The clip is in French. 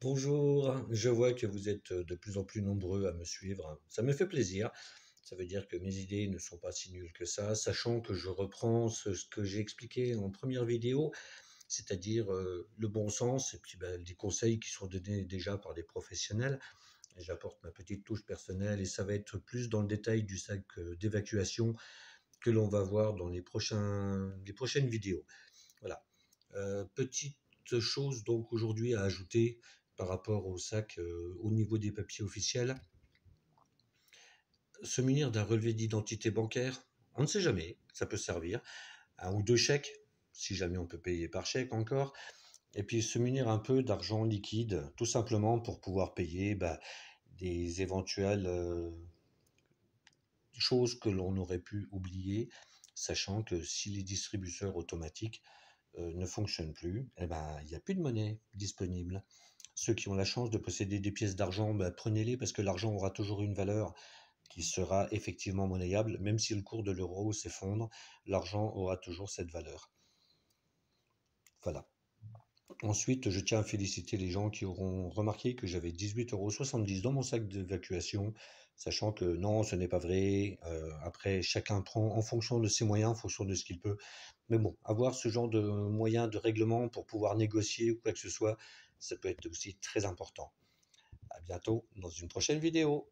Bonjour, je vois que vous êtes de plus en plus nombreux à me suivre. Ça me fait plaisir. Ça veut dire que mes idées ne sont pas si nulles que ça, sachant que je reprends ce que j'ai expliqué en première vidéo, c'est-à-dire le bon sens et puis des conseils qui sont donnés déjà par des professionnels. Et j'apporte ma petite touche personnelle et ça va être plus dans le détail du sac d'évacuation que l'on va voir dans les prochaines vidéos. Voilà. Petite chose donc aujourd'hui à ajouter par rapport au sac au niveau des papiers officiels, se munir d'un relevé d'identité bancaire, on ne sait jamais, ça peut servir, un ou deux chèques, si jamais on peut payer par chèque encore, et puis se munir un peu d'argent liquide, tout simplement pour pouvoir payer des éventuelles choses que l'on aurait pu oublier, sachant que si les distributeurs automatiques ne fonctionnent plus, eh ben, il n'y a plus de monnaie disponible. Ceux qui ont la chance de posséder des pièces d'argent, prenez-les parce que l'argent aura toujours une valeur qui sera effectivement monnayable. Même si le cours de l'euro s'effondre, l'argent aura toujours cette valeur. Voilà. Ensuite, je tiens à féliciter les gens qui auront remarqué que j'avais 18,70 € dans mon sac d'évacuation, sachant que non, ce n'est pas vrai. Après, chacun prend en fonction de ses moyens, en fonction de ce qu'il peut. Mais bon, avoir ce genre de moyens de règlement pour pouvoir négocier ou quoi que ce soit, ça peut être aussi très important. À bientôt dans une prochaine vidéo.